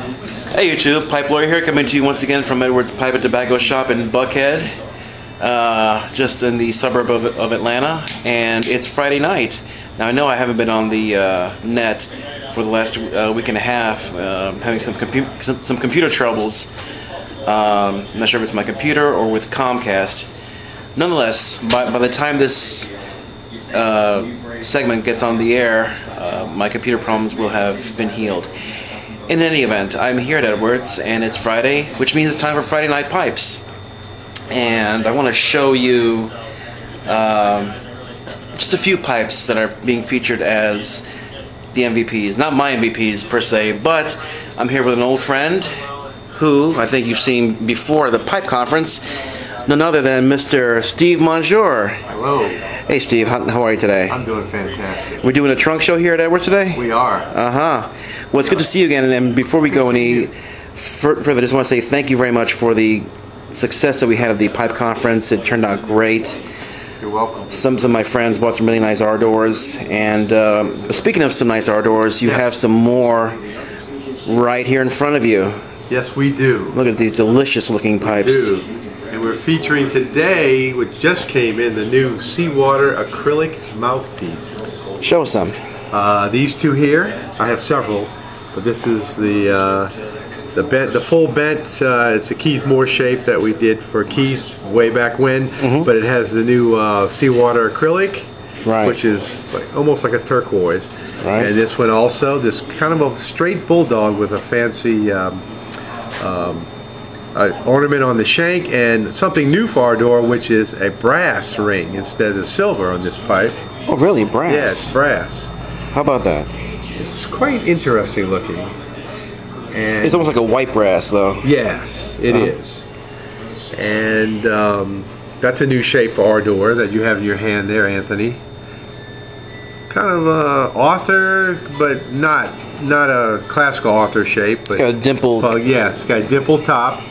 Hey YouTube, Pipe Lawyer here, coming to you once again from Edwards Pipe and Tobacco Shop in Buckhead, just in the suburb of Atlanta, and it's Friday night. Now I know I haven't been on the net for the last week and a half, having some computer troubles. I'm not sure if it's my computer or with Comcast. Nonetheless, by the time this segment gets on the air, my computer problems will have been healed. In any event, I'm here at Edwards, and it's Friday, which means it's time for Friday Night Pipes. And I want to show you just a few pipes that are being featured as the MVPs. Not my MVPs per se, but I'm here with an old friend who I think you've seen before at the pipe conference, none other than Mr. Steve Monjure. Hello. Hey Steve, how are you today? I'm doing fantastic. We're doing a trunk show here at Edwards today? We are. Well, it's good to see you again, and before we go any further, I just want to say thank you very much for the success that we had at the pipe conference. It turned out great. You're welcome. Some of my friends bought some really nice R doors, and speaking of some nice R doors, you have some more right here in front of you. Yes, we do. Look at these delicious looking pipes. We do. And we're featuring today, which just came in, the new seawater acrylic mouthpieces. Show us some. These two here, I have several, but this is the full bent. It's a Keith Moore shape that we did for Keith way back when, but it has the new seawater acrylic, which is almost like a turquoise. Right. And this one also, this kind of a straight bulldog with a fancy ornament on the shank, and something new for our door, which is a brass ring instead of silver on this pipe. Oh, really? Brass? Yeah, it's brass. How about that? It's quite interesting looking. And it's almost like a white brass, though. Yes, it is. And that's a new shape for our door that you have in your hand there, Anthony. Kind of author, but not a classical author shape. But it's got a dimple. Yeah, it's got a dimple top.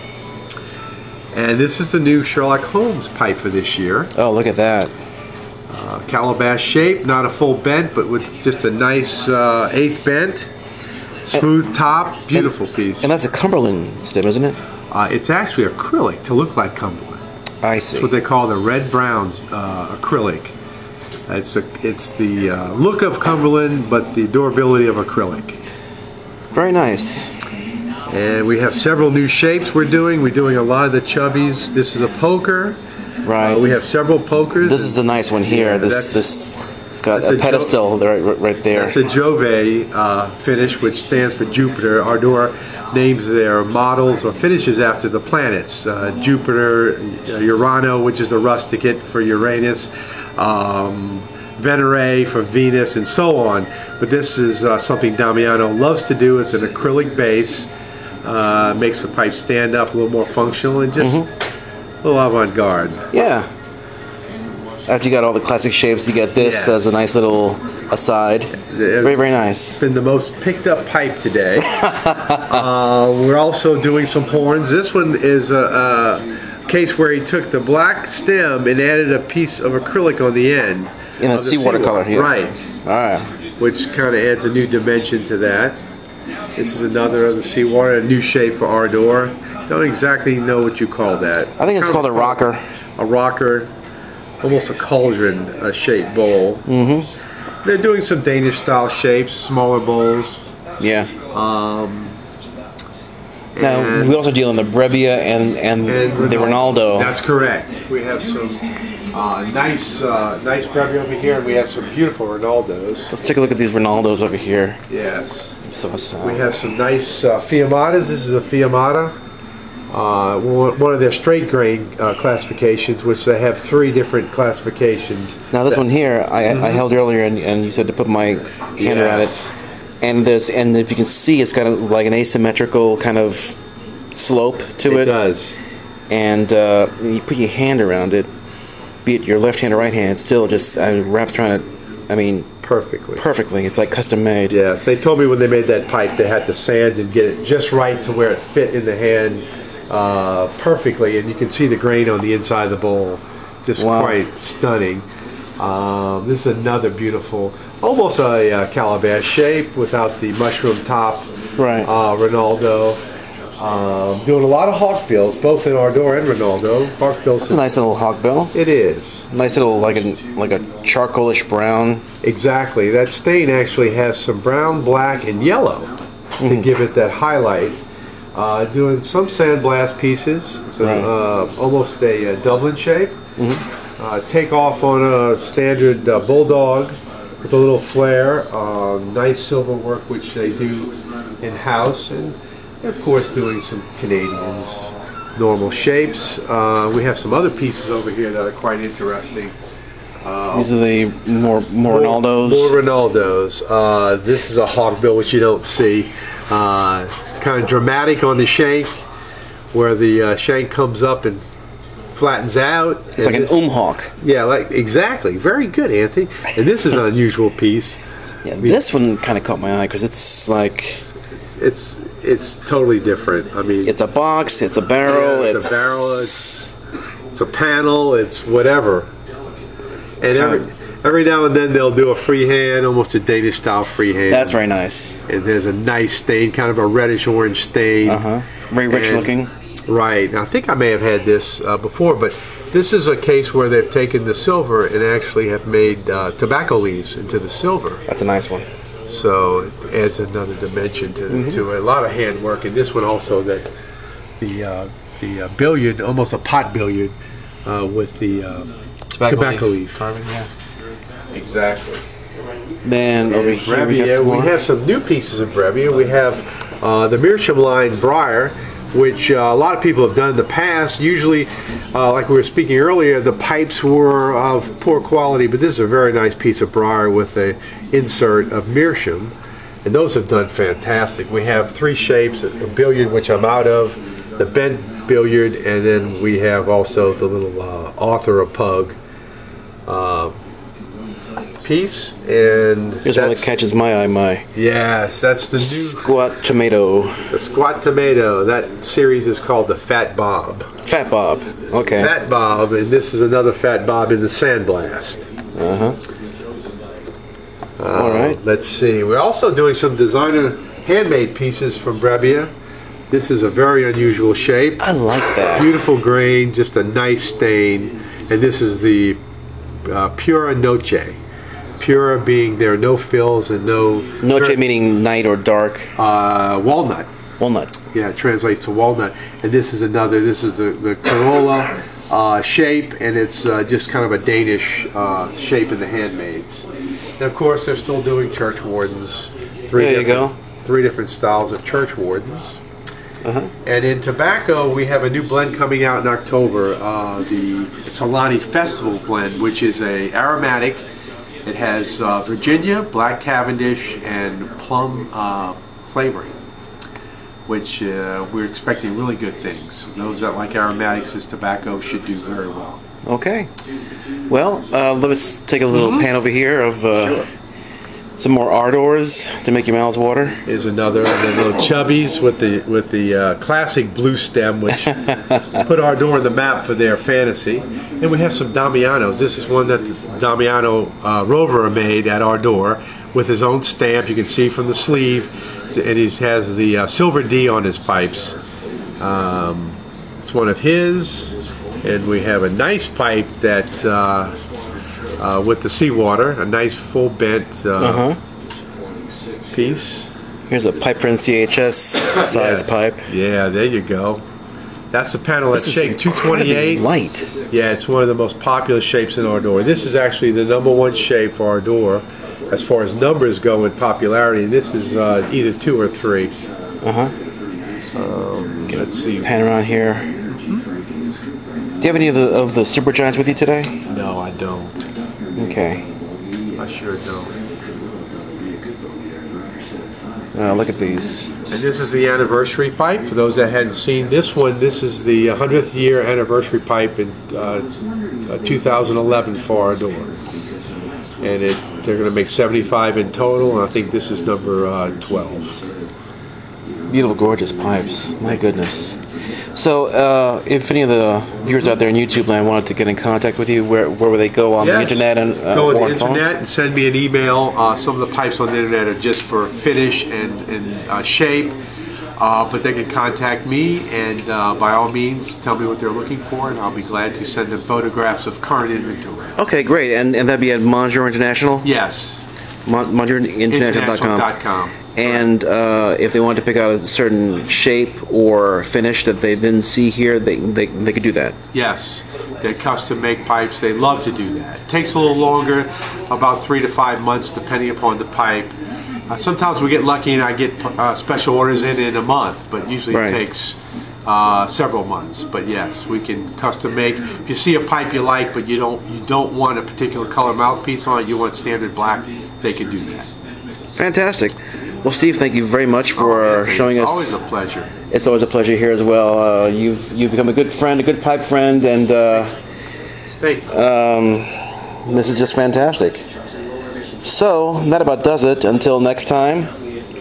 And this is the new Sherlock Holmes pipe for this year. Oh, look at that. Calabash shape, not a full bent, but with just a nice eighth bent. Smooth top, beautiful piece. And that's a Cumberland stem, isn't it? It's actually acrylic to look like Cumberland. I see. It's what they call the red-brown acrylic. It's the look of Cumberland, but the durability of acrylic. Very nice. And we have several new shapes we're doing. We're doing a lot of the chubbies. This is a poker. Right. We have several pokers. This is a nice one here. Yeah, it's got a pedestal right there. It's a Jove finish, which stands for Jupiter. Our door names their models or finishes after the planets. Jupiter, Urano, which is a rusticate for Uranus, Venere for Venus, and so on. But this is something Damiano loves to do. It's an acrylic base. Makes the pipe stand up a little more functional and just a little avant-garde. Yeah. After you got all the classic shapes, you get this as a nice little aside. Very, very nice. It's been the most picked up pipe today. We're also doing some horns. This one is a case where he took the black stem and added a piece of acrylic on the end. In a seawater color here. Right. Alright. Which kind of adds a new dimension to that. This is another of the seawater, a new shape for our door. Don't exactly know what you call that. I think it's called a rocker. A rocker. Almost a cauldron shaped bowl. They're doing some Danish style shapes, smaller bowls. Yeah. Now we also deal in the Brevia and the Ronaldo. That's correct. We have some nice Brevia over here, and we have some beautiful Ronaldos. Let's take a look at these Ronaldos over here. Yes. So we have some nice Fiamatas. This is a Fiamata. One of their straight grain classifications, which they have 3 different classifications. Now this one here, I held earlier, and you said to put my hand around it, and if you can see, it's got like an asymmetrical kind of slope to it. It does. And you put your hand around it, be it your left hand or right hand, it still just wraps around it. I mean, perfectly. Perfectly. It's like custom made. Yes, they told me when they made that pipe, they had to sand and get it just right to where it fit in the hand. Perfectly, and you can see the grain on the inside of the bowl. Just quite stunning. This is another beautiful almost a calabash shape without the mushroom top. Right. Ronaldo. Doing a lot of hawkbills, both in Ardor and Ronaldo. Hawkbills. That's a nice little hawkbill. It is. Nice little like a charcoalish brown. Exactly. That stain actually has some brown, black, and yellow to give it that highlight. Doing some sandblast pieces, so almost a Dublin shape. Take off on a standard bulldog with a little flare. Nice silver work, which they do in-house, and of course doing some Canadians, normal shapes. We have some other pieces over here that are quite interesting. These are the more Ronaldos. More Ronaldos. This is a hawkbill, which you don't see. Kind of dramatic on the shank, where the shank comes up and flattens out. It's like an hawk. Yeah, like exactly. Very good, Anthony. And this is an unusual piece. Yeah, this one kind of caught my eye because it's like it's totally different. I mean, it's a box, it's a barrel, it's a barrel, it's a panel, it's whatever. And every now and then they'll do a freehand, almost a Danish style freehand. That's very nice. And there's a nice stain, kind of a reddish orange stain. Very rich looking. Right. Now, I think I may have had this before, but this is a case where they've taken the silver and actually have made tobacco leaves into the silver. That's a nice one. So it adds another dimension to it. A lot of handwork. And this one also, the billiard, almost a pot billiard with the tobacco leaf. Carving, yeah. Exactly. Then over here we have some new pieces of Brevia. We have the Meerschaum line briar, which a lot of people have done in the past. Usually, like we were speaking earlier, the pipes were of poor quality, but this is a very nice piece of briar with an insert of Meerschaum, and those have done fantastic. We have three shapes: a billiard, which I'm out of, the bent billiard, and then we have also the little author of pug piece. And here's one that catches my eye. Yes, that's the new squat tomato. The squat tomato. That series is called the Fat Bob. Fat Bob. Okay. Fat Bob, and this is another Fat Bob in the Sandblast. All right. Let's see. We're also doing some designer handmade pieces from Brevia. This is a very unusual shape. I like that. Beautiful grain, just a nice stain. And this is the Pura Noche. Pura being there are no fills and no... Noche meaning night or dark. Walnut. Walnut. Yeah, it translates to walnut. And this is another, this is the Corolla shape, and it's just kind of a Danish shape in the handmaids. And of course, they're still doing church wardens. There you go. Three different styles of church wardens. And in tobacco, we have a new blend coming out in October, the Solani Festival blend, which is a aromatic. It has Virginia, Black Cavendish, and plum flavoring, which we're expecting really good things. Those that like aromatics, this tobacco should do very well. Okay. Well, let us take a little pan over here of some more Ardors to make your mouths water. Is another of the little chubbies with the classic blue stem, which put Ardor on the map for their fantasy. And we have some Damianos. This is one that the Damiano Rover made at Ardor with his own stamp. You can see from the sleeve, and he has the silver D on his pipes. It's one of his, and we have a nice pipe that with the seawater, a nice full bent piece. Here's a pipe for CHS size pipe. Yeah, there you go. That's the panel that's shape 228. Light. Yeah, it's one of the most popular shapes in Ardor. This is actually the #1 shape for Ardor as far as numbers go in popularity. And this is either 2 or 3. Let's see. Pan around here. Do you have any of the Supergiants with you today? No, I don't. Okay. I sure don't. Look at these. And this is the anniversary pipe. For those that hadn't seen this one, this is the 100th year anniversary pipe in 2011 for Ardor. And they're going to make 75 in total, and I think this is number 12. Beautiful, gorgeous pipes. My goodness. if any of the viewers out there in YouTube land wanted to get in contact with you, where would they go on the internet and go on the internet phone? And send me an email. Some of the pipes on the internet are just for finish and shape, but they can contact me and by all means tell me what they're looking for, and I'll be glad to send them photographs of current inventory. Okay, great, and that'd be at Monjure International. Yes. MonjureInternational.com. And if they wanted to pick out a certain shape or finish that they didn't see here, they could do that. Yes, they're custom make pipes. They love to do that. It takes a little longer, about 3 to 5 months, depending upon the pipe. Sometimes we get lucky and I get special orders in a month, but usually it takes several months. But yes, we can custom make. If you see a pipe you like, but you don't want a particular color mouthpiece on it, you want standard black, they can do that. Fantastic. Well, Steve, thank you very much for showing us. It's always a pleasure. It's always a pleasure here as well. You've become a good friend, a good pipe friend, and thank you. This is just fantastic. So that about does it. Until next time,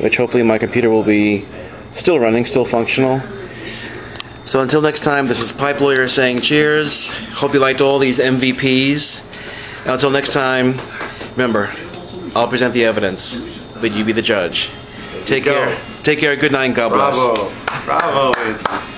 which hopefully my computer will be still running, still functional. So until next time, this is Pipe Lawyer saying cheers. Hope you liked all these MVPs. And until next time, remember, I'll present the evidence, but you be the judge. Take care. Take care. Good night. God bless. Bravo. Bravo.